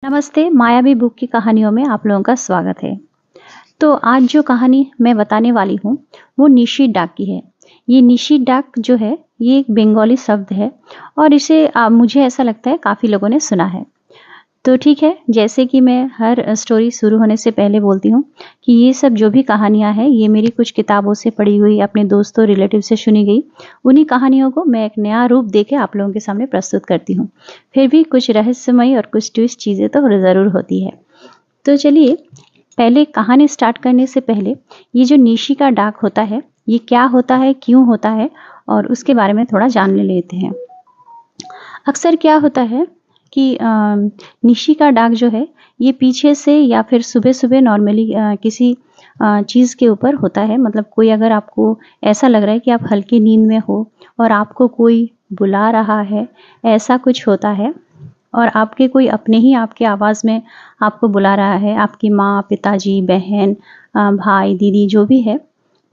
नमस्ते, मायावी बुक की कहानियों में आप लोगों का स्वागत है। तो आज जो कहानी मैं बताने वाली हूँ, वो निशी डाक की है। ये निशी डाक जो है, ये एक बंगाली शब्द है और इसे मुझे ऐसा लगता है काफ़ी लोगों ने सुना है। तो ठीक है, जैसे कि मैं हर स्टोरी शुरू होने से पहले बोलती हूँ कि ये सब जो भी कहानियाँ हैं, ये मेरी कुछ किताबों से पढ़ी हुई, अपने दोस्तों, रिलेटिव से सुनी गई, उन्हीं कहानियों को मैं एक नया रूप देके आप लोगों के सामने प्रस्तुत करती हूँ। फिर भी कुछ रहस्यमयी और कुछ ट्विस्ट चीज़ें तो ज़रूर होती है। तो चलिए, पहले कहानी स्टार्ट करने से पहले ये जो निशी का डाक होता है, ये क्या होता है, क्यों होता है और उसके बारे में थोड़ा जान लेते हैं। अक्सर क्या होता है कि निशी का डाक जो है, ये पीछे से या फिर सुबह-सुबह नॉर्मली किसी चीज़ के ऊपर होता है। मतलब कोई अगर आपको ऐसा लग रहा है कि आप हल्की नींद में हो और आपको कोई बुला रहा है, ऐसा कुछ होता है और आपके कोई अपने ही आपके आवाज़ में आपको बुला रहा है, आपकी माँ, पिताजी, बहन, भाई, दीदी जो भी है,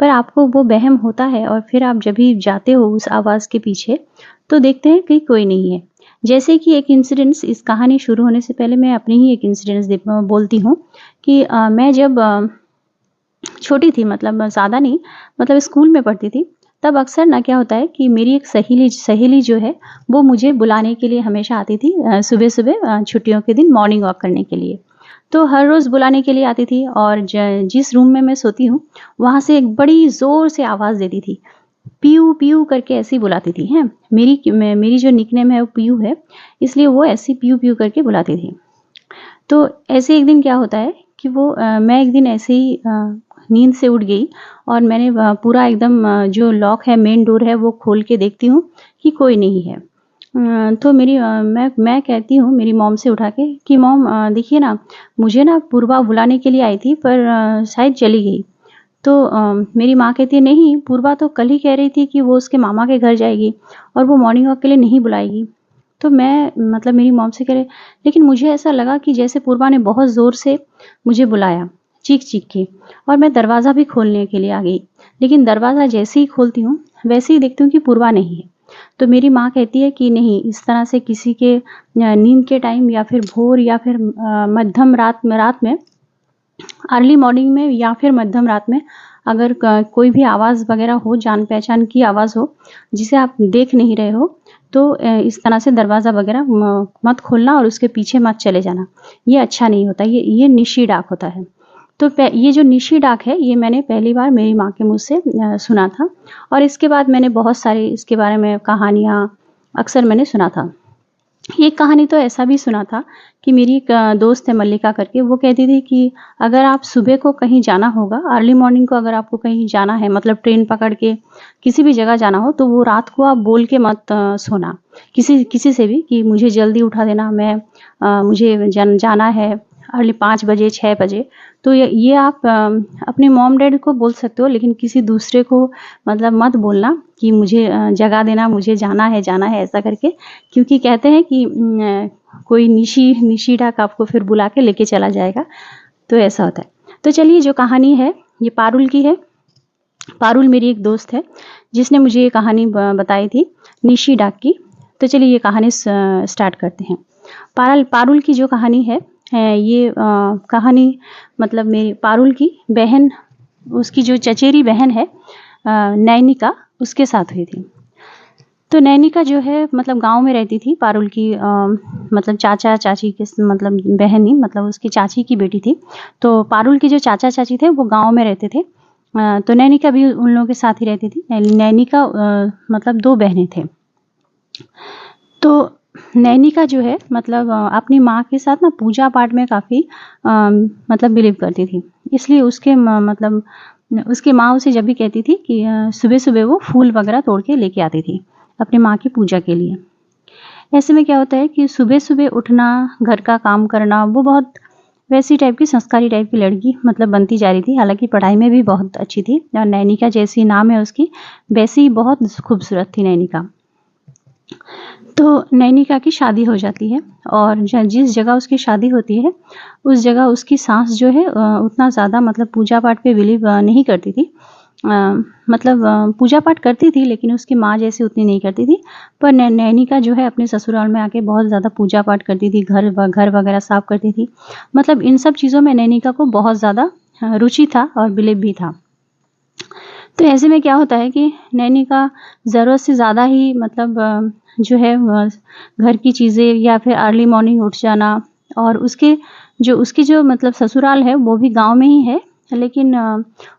पर आपको वो वहम होता है और फिर आप जब भी जाते हो उस आवाज़ के पीछे, तो देखते हैं कि कोई नहीं है। जैसे कि एक इंसिडेंस, इस कहानी शुरू होने से पहले मैं अपनी ही एक इंसिडेंस बोलती हूँ कि मैं जब छोटी थी, मतलब ज़्यादा नहीं, मतलब स्कूल में पढ़ती थी, तब अक्सर ना क्या होता है कि मेरी एक सहेली सहेली जो है, वो मुझे बुलाने के लिए हमेशा आती थी सुबह-सुबह छुट्टियों के दिन मॉर्निंग वॉक करने के लिए। तो हर रोज़ बुलाने के लिए आती थी और जिस रूम में मैं सोती हूँ, वहाँ से एक बड़ी ज़ोर से आवाज़ देती थी। पीयू, पीयू करके ऐसे ही बुलाती थी, हैं। मेरी जो निकनेम है वो पीयू है, इसलिए वो ऐसे ही पीयू, पीयू करके बुलाती थी। तो ऐसे एक दिन क्या होता है कि मैं एक दिन ऐसे ही नींद से उठ गई और मैंने पूरा एकदम जो लॉक है, मेन डोर है, वो खोल के देखती हूँ कि कोई नहीं है। तो मैं कहती हूँ मेरी मॉम से उठा के कि मॉम, देखिए ना, मुझे ना पूर्वा बुलाने के लिए आई थी, पर शायद चली गई। तो मेरी माँ कहती है, नहीं, पूर्वा तो कल ही कह रही थी कि वो उसके मामा के घर जाएगी और वो मॉर्निंग वॉक के लिए नहीं बुलाएगी। तो मैं, मतलब मेरी मॉम से कह रहे, लेकिन मुझे ऐसा लगा कि जैसे पूर्वा ने बहुत ज़ोर से मुझे बुलाया, चीख-चीख के, और मैं दरवाज़ा भी खोलने के लिए आ गई। लेकिन दरवाज़ा जैसे ही खोलती हूँ, वैसे ही देखती हूँ कि पूर्वा नहीं है। तो मेरी माँ कहती है कि नहीं, इस तरह से किसी के नींद के टाइम या फिर भोर या फिर मध्यम रात में, अर्ली मॉर्निंग में या फिर मध्यम रात में अगर कोई भी आवाज़ वगैरह हो, जान पहचान की आवाज़ हो, जिसे आप देख नहीं रहे हो, तो इस तरह से दरवाज़ा वगैरह मत खोलना और उसके पीछे मत चले जाना। ये अच्छा नहीं होता, ये निशी डाक होता है। तो ये जो निशी डाक है, ये मैंने पहली बार मेरी माँ के मुँह से सुना था और इसके बाद मैंने बहुत सारी इसके बारे में कहानियाँ अक्सर मैंने सुना था। एक कहानी तो ऐसा भी सुना था कि मेरी एक दोस्त है मल्लिका करके, वो कहती थी कि अगर आप सुबह को कहीं जाना होगा, अर्ली मॉर्निंग को अगर आपको कहीं जाना है, मतलब ट्रेन पकड़ के किसी भी जगह जाना हो, तो वो रात को आप बोल के मत सोना किसी किसी से भी कि मुझे जल्दी उठा देना, मुझे जाना है अर्ली 5 बजे, 6 बजे। तो ये आप अपने मॉम डैड को बोल सकते हो, लेकिन किसी दूसरे को मतलब मत बोलना कि मुझे जगा देना, मुझे जाना है ऐसा करके, क्योंकि कहते हैं कि कोई निशी डाक आपको फिर बुला के लेके चला जाएगा, तो ऐसा होता है। तो चलिए, जो कहानी है ये पारुल की है। पारुल मेरी एक दोस्त है जिसने मुझे ये कहानी बताई थी निशी डाक की। तो चलिए ये कहानी स्टार्ट करते हैं। पारुल की जो कहानी है, ये कहानी मतलब मेरी पारुल की बहन, उसकी जो चचेरी बहन है नैनिका, उसके साथ हुई थी। तो नैनिका जो है, मतलब गाँव में रहती थी। पारुल की मतलब चाचा चाची के मतलब बहन नहीं, मतलब उसकी चाची की बेटी थी। तो पारुल के जो चाचा चाची थे वो गाँव में रहते थे। तो नैनिका भी उन लोगों के साथ ही रहती थी। नैनिका मतलब 2 बहनें थे। तो नैनिका जो है, मतलब अपनी माँ के साथ ना पूजा पाठ में काफ़ी मतलब बिलीव करती थी। इसलिए मतलब उसकी माँ उसे जब भी कहती थी कि सुबह-सुबह वो फूल वगैरह तोड़ के लेके आती थी अपनी माँ की पूजा के लिए। ऐसे में क्या होता है कि सुबह-सुबह उठना, घर का काम करना, वो बहुत वैसी टाइप की, संस्कारी टाइप की लड़की मतलब बनती जा रही थी। हालाँकि पढ़ाई में भी बहुत अच्छी थी और नैनिका जैसी नाम है उसकी, वैसी ही बहुत खूबसूरत थी नैनिका। तो नैनिका की शादी हो जाती है और जिस जगह उसकी शादी होती है, उस जगह उसकी सास जो है उतना ज़्यादा मतलब पूजा पाठ पे बिलीव नहीं करती थी। मतलब पूजा पाठ करती थी, लेकिन उसकी माँ जैसी उतनी नहीं करती थी। पर नैनिका जो है अपने ससुराल में आके बहुत ज़्यादा पूजा पाठ करती थी, घर वगैरह साफ करती थी। मतलब इन सब चीज़ों में नैनिका को बहुत ज़्यादा रुचि था और बिलीव भी था। तो ऐसे में क्या होता है कि नैनिका ज़रूरत से ज़्यादा ही मतलब जो है घर की चीज़ें या फिर अर्ली मॉर्निंग उठ जाना, और उसकी जो मतलब ससुराल है वो भी गाँव में ही है, लेकिन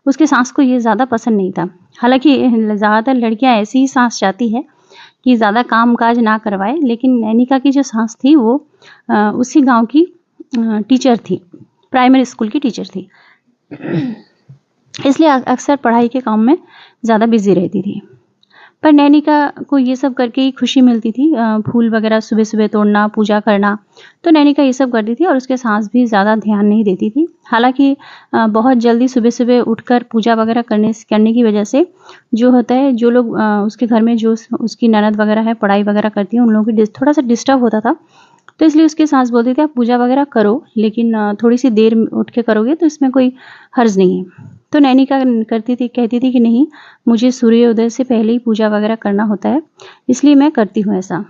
उसके सास को ये ज़्यादा पसंद नहीं था। हालाँकि ज़्यादातर लड़कियाँ ऐसी ही सास चाहती है कि ज़्यादा काम-काज ना करवाए, लेकिन नैनिका की जो सास थी वो उसी गाँव की टीचर थी, प्राइमरी स्कूल की टीचर थी। इसलिए अक्सर पढ़ाई के काम में ज़्यादा बिज़ी रहती थी। पर नैनिका को ये सब करके ही खुशी मिलती थी, फूल वगैरह सुबह-सुबह तोड़ना, पूजा करना। तो नैनिका ये सब करती थी और उसके सास भी ज़्यादा ध्यान नहीं देती थी। हालाँकि बहुत जल्दी सुबह-सुबह उठकर पूजा वगैरह करने की वजह से जो होता है, जो लोग उसके घर में जो उसकी ननद वगैरह है, पढ़ाई वगैरह करती हैं, उन लोगों की थोड़ा-सा डिस्टर्ब होता था। तो इसलिए उसकी सास बोलती थी, आप पूजा वगैरह करो, लेकिन थोड़ी-सी देर उठ के करोगे तो इसमें कोई हर्ज नहीं है। तो नैनिका कहती थी कि नहीं, मुझे सूर्योदय से पहले ही पूजा वगैरह करना होता है, इसलिए मैं करती हूँ ऐसा।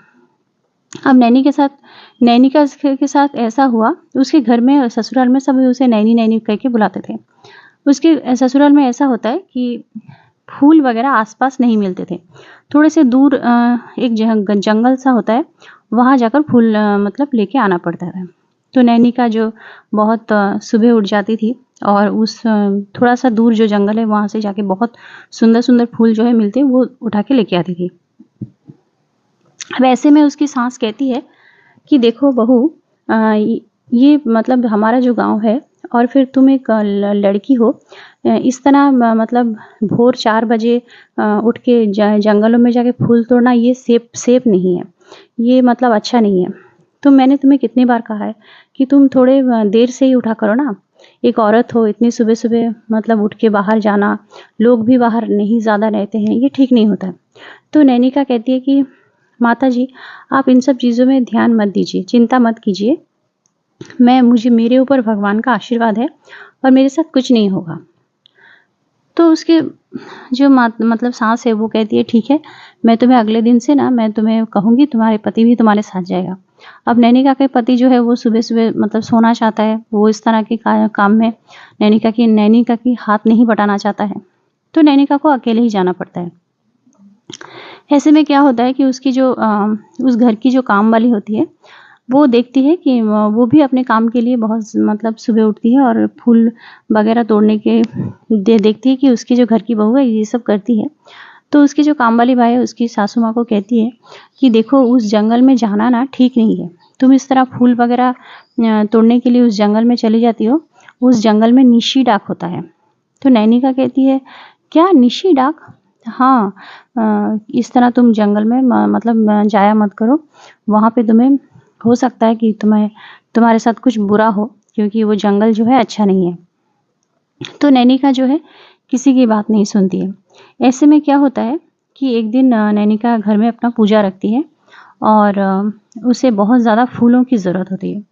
अब नैनिका के साथ ऐसा हुआ, उसके घर में ससुराल में सब उसे नैनी कह के बुलाते थे। उसके ससुराल में ऐसा होता है कि फूल वगैरह आस-पास नहीं मिलते थे। थोड़े से दूर एक जंगल सा होता है, वहाँ जाकर फूल मतलब लेके आना पड़ता था। तो नैनिका जो बहुत सुबह उठ जाती थी और उस थोड़ा-सा दूर जो जंगल है वहाँ से जाके बहुत सुंदर-सुंदर फूल जो है मिलते हैं, वो उठा के लेके आती थी। अब ऐसे में उसकी सास कहती है कि देखो बहू, ये मतलब हमारा जो गाँव है और फिर तुम एक लड़की हो, इस तरह मतलब भोर 4 बजे उठ के जंगलों में जाके फूल तोड़ना, ये सेफ नहीं है, ये मतलब अच्छा नहीं है। तो मैंने तुम्हें कितनी बार कहा है कि तुम थोड़े देर से ही उठा करो ना। एक औरत हो, इतनी सुबह-सुबह मतलब उठ के बाहर जाना, लोग भी बाहर नहीं ज़्यादा रहते हैं, ये ठीक नहीं होता है। तो नैनिका कहती है कि माताजी, आप इन सब चीज़ों में ध्यान मत दीजिए, चिंता मत कीजिए। मेरे ऊपर भगवान का आशीर्वाद है और मेरे साथ कुछ नहीं होगा। तो उसके जो मतलब सास है वो कहती है, ठीक है, मैं तुम्हें अगले दिन से ना मैं तुम्हें कहूँगी, तुम्हारे पति भी तुम्हारे साथ जाएगा। अब नैनिका के पति जो है वो सुबह-सुबह मतलब सोना चाहता है, वो इस तरह के काम में नैनिका की हाथ नहीं बटाना चाहता है। तो नैनिका को अकेले ही जाना पड़ता है। ऐसे में क्या होता है कि उसकी जो उस घर की जो काम वाली होती है, वो देखती है कि वो भी अपने काम के लिए बहुत मतलब सुबह उठती है और फूल वगैरह तोड़ने के देखती है कि उसकी जो घर की बहू है ये सब करती है। तो उसकी जो काम वाली बाई है, उसकी सासू माँ को कहती है कि देखो, उस जंगल में जाना ना ठीक नहीं है। तुम इस तरह फूल वगैरह तोड़ने के लिए उस जंगल में चली जाती हो, उस जंगल में निशी डाक होता है। तो नैनिका कहती है, क्या निशी डाक? हाँ, इस तरह तुम जंगल में मतलब जाया मत करो, वहाँ पे तुम्हें हो सकता है कि तुम्हारे साथ कुछ बुरा हो, क्योंकि वो जंगल जो है अच्छा नहीं है। तो नैनिका जो है किसी की बात नहीं सुनती है। ऐसे में क्या होता है कि एक दिन नैनिका घर में अपना पूजा रखती है और उसे बहुत ज़्यादा फूलों की ज़रूरत होती है।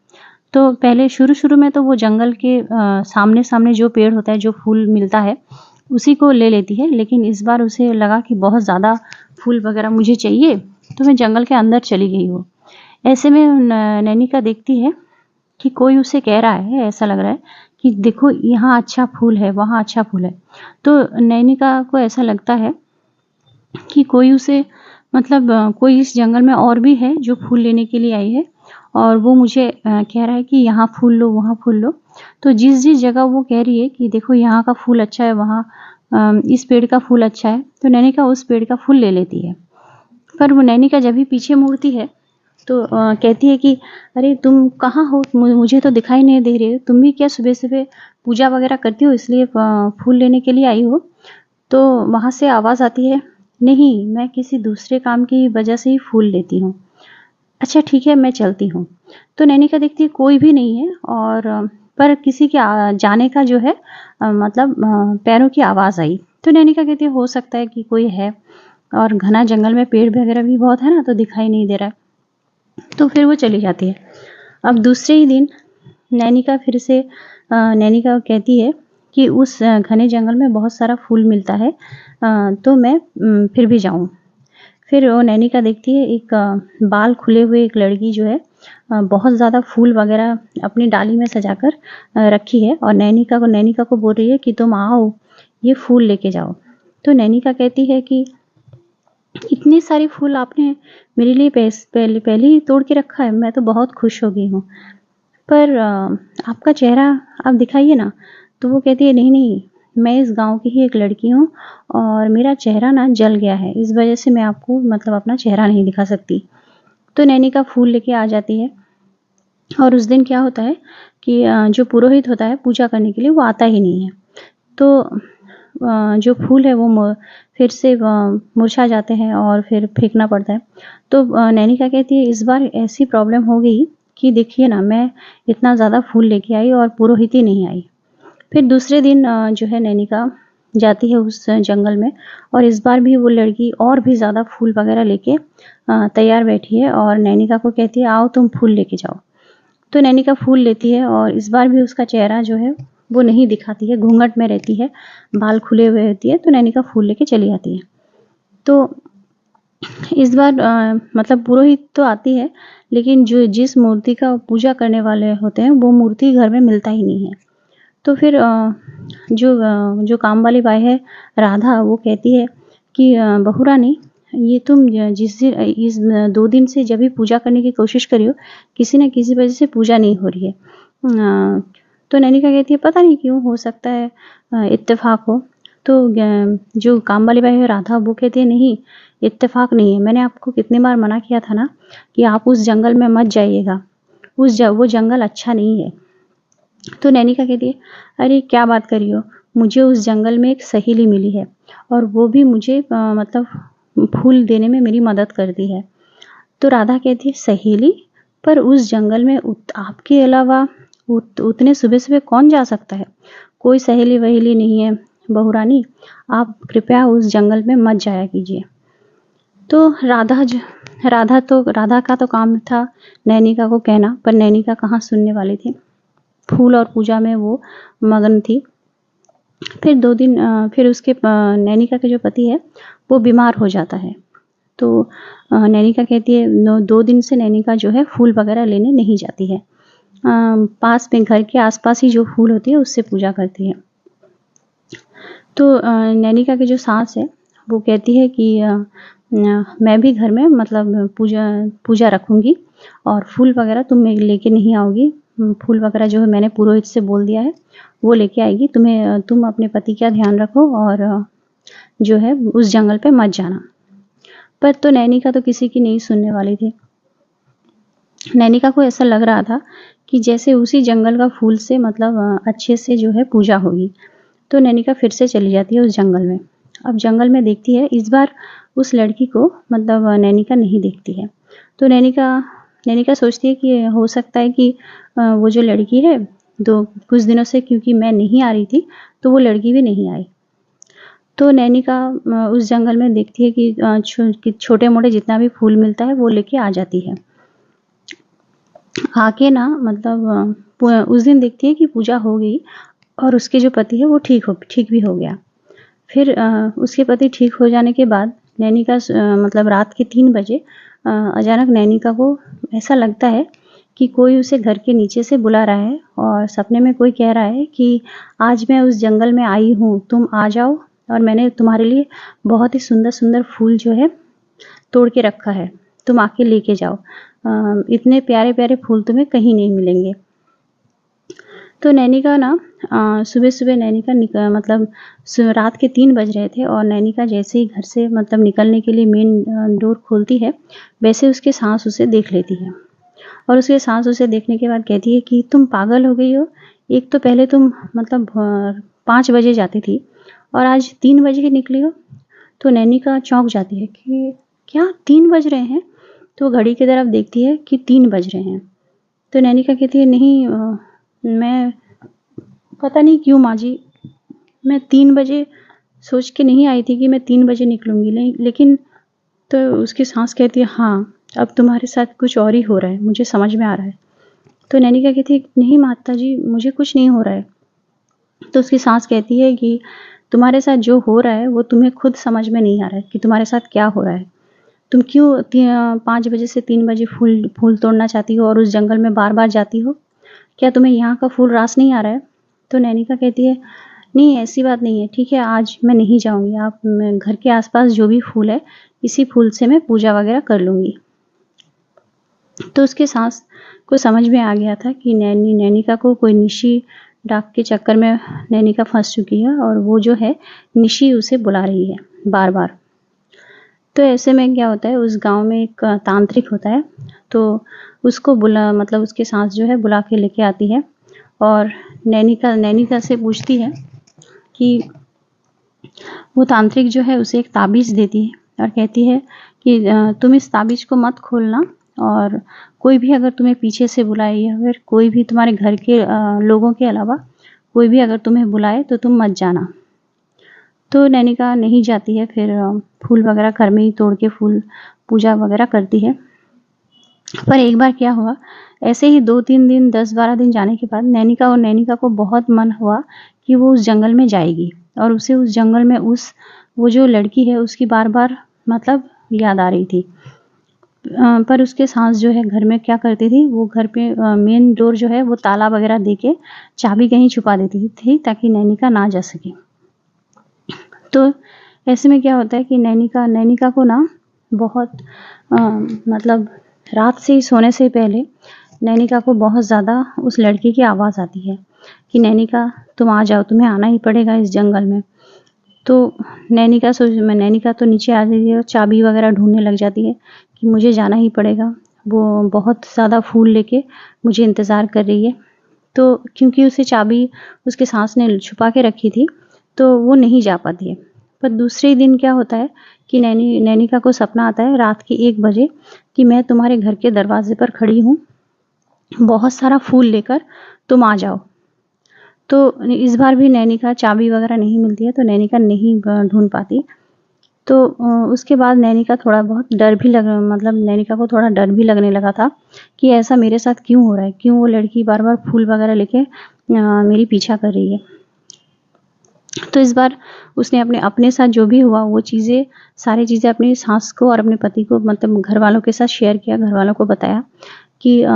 तो पहले शुरू में तो वो जंगल के सामने जो पेड़ होता है, जो फूल मिलता है, उसी को ले लेती है। लेकिन इस बार उसे लगा कि बहुत ज़्यादा फूल वगैरह मुझे चाहिए, तो मैं जंगल के अंदर चली गई हूँ। ऐसे में नैनिका देखती है कि कोई उसे कह रहा है, ऐसा लग रहा है कि देखो, यहाँ अच्छा फूल है, वहाँ अच्छा फूल है। तो नैनिका को ऐसा लगता है कि कोई उसे मतलब कोई इस जंगल में और भी है जो फूल लेने के लिए आई है और वो मुझे कह रहा है कि यहाँ फूल लो, वहाँ फूल लो। तो जिस जगह वो कह रही है कि देखो यहाँ का फूल अच्छा है, वहाँ इस पेड़ का फूल अच्छा है, तो नैनिका उस पेड़ का फूल ले लेती है। पर वो नैनिका जब भी पीछे मुड़ती है तो कहती है कि अरे तुम कहाँ हो, मुझे तो दिखाई नहीं दे रहे हो, तुम भी क्या सुबह-सुबह पूजा वगैरह करती हो इसलिए फूल लेने के लिए आई हो? तो वहाँ से आवाज़ आती है, नहीं, मैं किसी दूसरे काम की वजह से ही फूल लेती हूँ। अच्छा ठीक है, मैं चलती हूँ। तो नैनिका देखती है कोई भी नहीं है और पर किसी के जाने का जो है मतलब पैरों की आवाज़ आई। तो नैनिका कहती है हो सकता है कि कोई है, और घना जंगल में पेड़ वगैरह भी बहुत है ना, तो दिखाई नहीं दे रहा है। तो फिर वो चली जाती है। अब दूसरे ही दिन नैनिका फिर से नैनिका कहती है कि उस घने जंगल में बहुत सारा फूल मिलता है, तो मैं फिर भी जाऊँ। फिर वो नैनीका देखती है एक बाल खुले हुए एक लड़की जो है बहुत ज़्यादा फूल वगैरह अपनी डाली में सजाकर रखी है और नैनीका को बोल रही है कि तुम आओ, ये फूल लेके जाओ। तो नैनीका कहती है कि इतने सारे फूल आपने मेरे लिए पहले ही तोड़ के रखा है, मैं तो बहुत खुश हो गई हूँ। पर आपका चेहरा आप दिखाइए ना। तो वो कहती है, नहीं नहीं, मैं इस गांव की ही एक लड़की हूँ और मेरा चेहरा ना जल गया है, इस वजह से मैं आपको मतलब अपना चेहरा नहीं दिखा सकती। तो नैनीका फूल लेके आ जाती है और उस दिन क्या होता है कि जो पुरोहित होता है पूजा करने के लिए, वो आता ही नहीं है। तो जो फूल है वो फिर से मुरझा जाते हैं और फिर फेंकना पड़ता है। तो नैनीका कहती है, इस बार ऐसी प्रॉब्लम हो गई कि देखिए ना, मैं इतना ज़्यादा फूल लेके आई और पुरोहित ही नहीं आई। फिर दूसरे दिन जो है नैनीका जाती है उस जंगल में और इस बार भी वो लड़की और भी ज़्यादा फूल वगैरह लेके तैयार बैठी है और नैनीका को कहती है, आओ तुम फूल लेके जाओ। तो नैनीका फूल लेती है और इस बार भी उसका चेहरा जो है वो नहीं दिखाती है, घूंघट में रहती है, बाल खुले हुए होती है। तो नैनीका फूल लेके चली आती है। तो इस बार मतलब पुरोहित तो आती है, लेकिन जिस मूर्ति का पूजा करने वाले होते हैं वो मूर्ति घर में मिलता ही नहीं है। तो फिर जो काम वाली बाई है राधा, वो कहती है कि बहू रानी, ये तुम जिस दिन इस 2 दिन से जब भी पूजा करने की कोशिश करी हो, किसी न किसी वजह से पूजा नहीं हो रही है। तो नैनीका कहती है, पता नहीं क्यों, हो सकता है इत्तेफाक हो। तो जो काम वाली बाई है राधा, वो कहती है, नहीं, इत्तेफाक नहीं है, मैंने आपको कितनी बार मना किया था ना कि आप उस जंगल में मत जाइएगा, वो जंगल अच्छा नहीं है। तो नैनीका कहती है, अरे क्या बात करी हो, मुझे उस जंगल में एक सहेली मिली है और वो भी मुझे मतलब फूल देने में मेरी मदद करती है। तो राधा कहती है, सहेली? पर उस जंगल में आपके अलावा उतने सुबह सुबह कौन जा सकता है? कोई सहेली वहेली नहीं है बहू रानी, आप कृपया उस जंगल में मत जाया कीजिए। तो राधा का तो काम था नैनीका को कहना, पर नैनीका कहाँ सुनने वाली थी। फूल और पूजा में वो मगन थी। फिर 2 दिन फिर उसके नैनीका के जो पति है वो बीमार हो जाता है। तो नैनीका कहती है, 2 दिन से नैनीका जो है फूल वगैरह लेने नहीं जाती है। पास में घर के आसपास ही जो फूल होती है उससे पूजा करती है। तो नैनीका की जो सास है वो कहती है कि मैं भी घर में मतलब पूजा रखूँगी और फूल वगैरह तुम लेके नहीं आओगी। फूल वगैरह जो है मैंने पुरोहित से बोल दिया है, वो लेके आएगी। तुम अपने पति का ध्यान रखो और जो है उस जंगल पे मत जाना। पर तो नैनीका तो किसी की नहीं सुनने वाली थी। नैनीका को ऐसा लग रहा था कि जैसे उसी जंगल का फूल से मतलब अच्छे से जो है पूजा होगी। तो नैनीका फिर से चली जाती है उस जंगल में। अब जंगल में देखती है, इस बार उस लड़की को मतलब नैनीका नहीं देखती है। तो नैनीका सोचती है कि हो सकता है कि वो जो लड़की है, कुछ दिनों से क्योंकि मैं नहीं आ रही थी तो वो लड़की भी नहीं आई। तो नैनीका उस जंगल में देखती है कि छोटे मोटे जितना भी फूल मिलता है वो लेके आ जाती है। आके ना मतलब उस दिन देखती है कि पूजा हो गई और उसके जो पति है वो ठीक भी हो गया। फिर उसके पति ठीक हो जाने के बाद नैनीका मतलब रात के 3 बजे अचानक नैनीका को ऐसा लगता है कि कोई उसे घर के नीचे से बुला रहा है और सपने में कोई कह रहा है कि आज मैं उस जंगल में आई हूँ, तुम आ जाओ और मैंने तुम्हारे लिए बहुत ही सुंदर सुंदर फूल जो है तोड़ के रखा है, तुम आके लेके जाओ। इतने प्यारे प्यारे फूल तुम्हें कहीं नहीं मिलेंगे। तो नैनीका ना सुबह सुबह नैनीका मतलब रात के 3 बज रहे थे और नैनीका जैसे ही घर से मतलब निकलने के लिए मेन डोर खोलती है, वैसे उसकी सास उसे देख लेती है और उसकी सास उसे देखने के बाद कहती है कि तुम पागल हो गई हो, एक तो पहले तुम मतलब 5 बजे जाती थी और आज 3 बजे निकली हो। तो नैनीका चौंक जाती है कि क्या 3 बज रहे हैं? तो घड़ी की तरफ देखती है कि 3 बज रहे हैं। तो नैनीका कहती है, नहीं मैं पता नहीं क्यों माँ जी, मैं 3 बजे सोच के नहीं आई थी कि मैं 3 बजे निकलूँगी, लेकिन तो उसकी सास कहती है, हाँ, अब तुम्हारे साथ कुछ और ही हो रहा है, मुझे समझ में आ रहा है। तो नैनीका कहती है, नहीं माता जी, मुझे कुछ नहीं हो रहा है। तो उसकी सास कहती है कि तुम्हारे साथ जो हो रहा है वो तुम्हें खुद समझ में नहीं आ रहा है कि तुम्हारे साथ क्या हो रहा है। तुम क्यों 5 बजे से 3 बजे फूल तोड़ना चाहती हो और उस जंगल में बार-बार जाती हो? क्या तुम्हें यहाँ का फूल रास नहीं आ रहा है? तो नैनिका कहती है, नहीं ऐसी बात नहीं है, ठीक है आज मैं नहीं जाऊँगी, आप घर के आसपास जो भी फूल है इसी फूल से मैं पूजा वगैरह कर लूँगी। तो उसके सास को समझ में आ गया था कि नैनिका को कोई निशी डाक के चक्कर में नैनिका फंस चुकी है और वो जो है निशी उसे बुला रही है बार बार। तो ऐसे में क्या होता है, उस गांव में एक तांत्रिक होता है, तो उसको मतलब उसके सास जो है बुला के लेके आती है और नैनिका से पूछती है कि वो तांत्रिक जो है उसे एक ताबीज़ देती है और कहती है कि तुम इस ताबीज़ को मत खोलना और कोई भी अगर तुम्हें पीछे से बुलाए या फिर कोई भी तुम्हारे घर के लोगों के अलावा कोई भी अगर तुम्हें बुलाए तो तुम मत जाना। तो नैनिका नहीं जाती है, फिर फूल वगैरह घर में ही तोड़ के फूल पूजा वगैरह करती है। पर एक बार क्या हुआ, ऐसे ही 2-3 दिन 10-12 दिन जाने के बाद नैनिका को बहुत मन हुआ कि वो उस जंगल में जाएगी और उसे उस जंगल में वो जो लड़की है उसकी बार-बार मतलब याद आ रही थी। पर उसके सास जो है घर में क्या करती थी, वो घर पे मेन डोर जो है वो ताला वगैरह दे के चाबी कहीं छुपा देती थी ताकि नैनिका ना जा सके। तो ऐसे में क्या होता है कि नैनिका को ना बहुत मतलब रात से ही सोने से पहले नैनिका को बहुत ज़्यादा उस लड़की की आवाज़ आती है कि नैनिका तुम आ जाओ, तुम्हें आना ही पड़ेगा इस जंगल में। तो नैनिका तो नीचे आ जाती है और चाबी वगैरह ढूंढने लग जाती है कि मुझे जाना ही पड़ेगा, वो बहुत ज़्यादा फूल लेके मुझे इंतज़ार कर रही है। तो क्योंकि उसे चाबी उसके सास ने छुपा के रखी थी तो वो नहीं जा पाती है। पर दूसरे दिन क्या होता है कि नैनिका को सपना आता है रात के 1 बजे कि मैं तुम्हारे घर के दरवाजे पर खड़ी हूँ, बहुत सारा फूल लेकर तुम आ जाओ। तो इस बार भी नैनिका चाबी वगैरह नहीं मिलती है तो नैनिका नहीं ढूंढ पाती। तो उसके बाद नैनिका को थोड़ा डर भी लगने लगा था कि ऐसा मेरे साथ क्यों हो रहा है, क्यों वो लड़की बार बार फूल वगैरह लेके मेरी पीछा कर रही है। तो इस बार उसने अपने साथ जो भी हुआ वो सारी चीज़ें अपनी सास को और अपने पति को मतलब घर वालों के साथ शेयर किया, घर वालों को बताया कि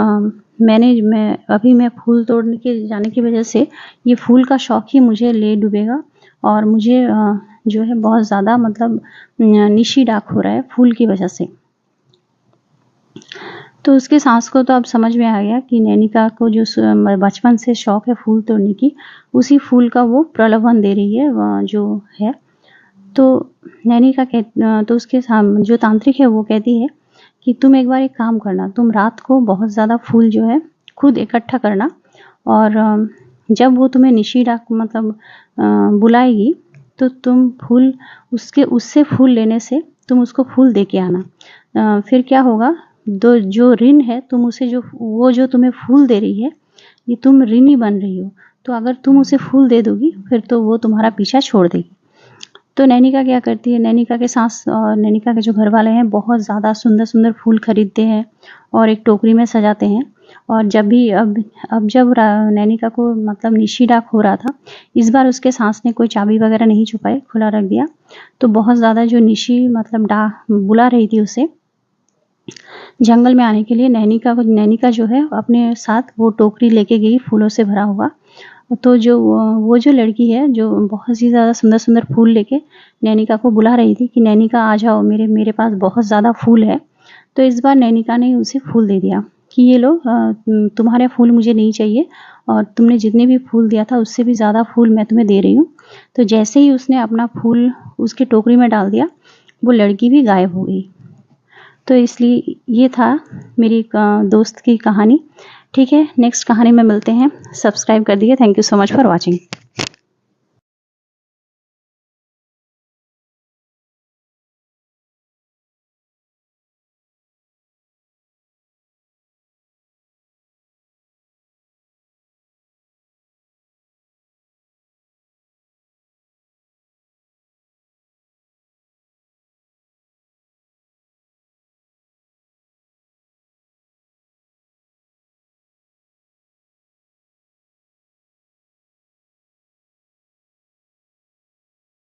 मैं फूल तोड़ने के जाने की वजह से ये फूल का शौक ही मुझे ले डूबेगा और मुझे जो है बहुत ज़्यादा मतलब निशी डाक हो रहा है फूल की वजह से। तो उसके सास को तो अब समझ में आ गया कि नैनिका को जो बचपन से शौक है फूल तोड़ने की, उसी फूल का वो प्रलोभन दे रही है जो है। तो नैनिका तो उसके जो तांत्रिक है वो कहती है कि तुम एक बार एक काम करना, तुम रात को बहुत ज़्यादा फूल जो है खुद इकट्ठा करना और जब वो तुम्हें निशी डाक मतलब बुलाएगी तो तुम उससे फूल लेने से तुम उसको फूल दे के आना। फिर क्या होगा, जो ऋण है तुम उसे वो जो तुम्हें फूल दे रही है ये तुम ऋणी बन रही हो, तो अगर तुम उसे फूल दे दोगी फिर तो वो तुम्हारा पीछा छोड़ देगी। तो नैनिका क्या करती है, नैनिका के सास और नैनिका के जो घर वाले हैं बहुत ज़्यादा सुंदर सुंदर फूल खरीदते हैं और एक टोकरी में सजाते हैं। और जब नैनिका को मतलब निशी डाक हो रहा था, इस बार उसके सास ने कोई चाबी वगैरह नहीं छुपाई, खुला रख दिया। तो बहुत ज़्यादा जो निशी मतलब बुला रही थी उसे जंगल में आने के लिए, नैनिका जो है अपने साथ वो टोकरी लेके गई फूलों से भरा हुआ। तो वो जो लड़की है जो बहुत ही ज़्यादा सुंदर सुंदर फूल लेके नैनिका को बुला रही थी कि नैनिका आ जाओ, मेरे पास बहुत ज़्यादा फूल है। तो इस बार नैनिका ने उसे फूल दे दिया कि ये लो, तुम्हारे फूल मुझे नहीं चाहिए और तुमने जितने भी फूल दिया था उससे भी ज़्यादा फूल मैं तुम्हें दे रही हूँ। तो जैसे ही उसने अपना फूल उसके टोकरी में डाल दिया, वो लड़की भी गायब हो गई। तो इसलिए ये था मेरी दोस्त की कहानी। ठीक है, नेक्स्ट कहानी में मिलते हैं। सब्सक्राइब कर दिए। Thank you so much for watching.